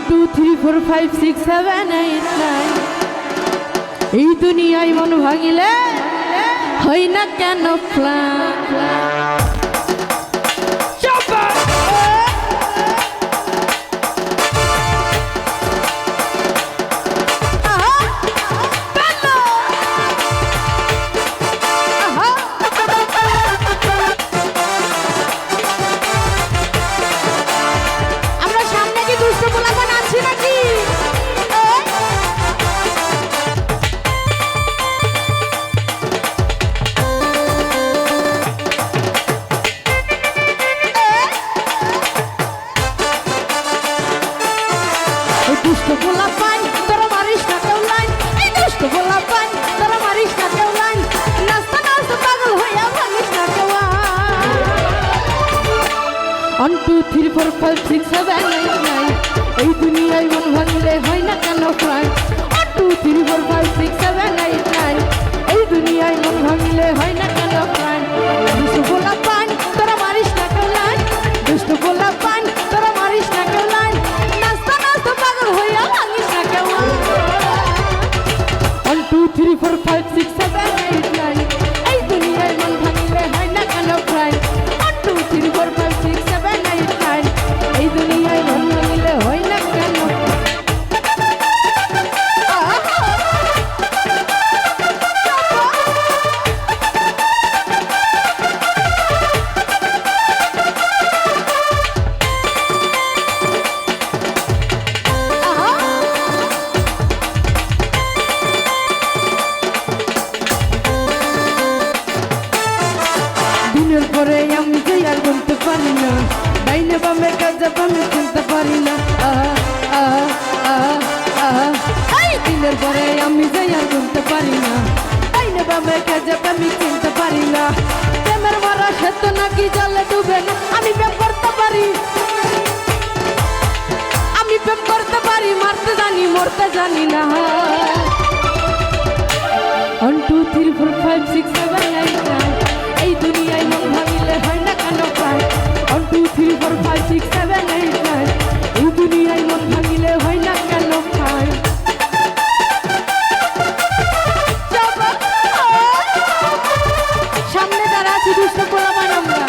2 3 4 5 6 7 8 9 এই দুনিয়ায় মন ভাঙিলে হয় না কেন plan One, two, three, four, five, six, seven, eight, nine. এই দুনিয়ায় মন ভাঙলে হয় না কেন প্রাণ 1 2 3 4 5 6 7 8 9 এই দুনিয়ায় মন ভাঙলে হয় না কেন প্রাণ দুষ্টু গোলা পান তোরা মারিস না কেউ লাইন দুষ্টু গোলা পান তোরা মারিস না কেউ লাইন নাস্তা নাস্তা পাগল হইয়া ভাঙিস না কেউ 1 2 3 4 5 6 7 8 9 এই দুনিয়ায় মন ভাঙলে হয় না কেন প্রাণ 1 2 3 4 5 6 7 8 9 এই দুনিয়ায় মন ভাঙলে হয় না কেন দিনের পরে আমি যে আর বলতে পারি না ডাইনে বামে কাজে বামে চিনতে পারি না এই দিনের পরে আমি যে আর বলতে পারি না ডাইনে বামে কাজে বামে চিনতে পারি না প্রেমের মারা সে তো নাকি জলে ডুবে না আমি প্রেম করতে পারি মারতে জানি মরতে জানি না 1 2 3 4 5 6 7 8 9 এই দুনিয়ায় মন ভাঙিলে হয় না কেন প্রায় 1 2 3 4 5 6 7 8 9 এই দুনিয়ায় মন ভাঙিলে হয় না কেন প্রায় সামনে যারা আছে দুষ্ট পোলাপান আমরা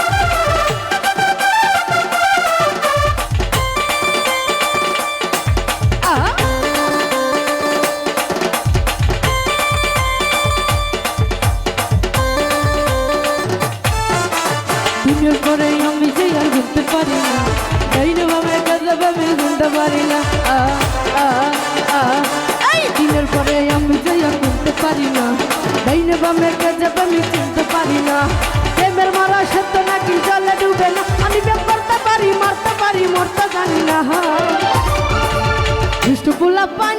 দিনের পরে আমি যে আর ঘুরতে পারি না ডাইনে বামে কাজে বামে শুনতে পারি না এই দিনের পরে আমি যে আর ঘুরতে পারি না ডাইনে বামে কাজে বামে চিনতে পারি না প্রেমের মারা সত্য নাকি জলে ডুবে না আমি প্রেম করতে পারি মারতে পারি মরতে জানি না দুষ্ট পোলাপান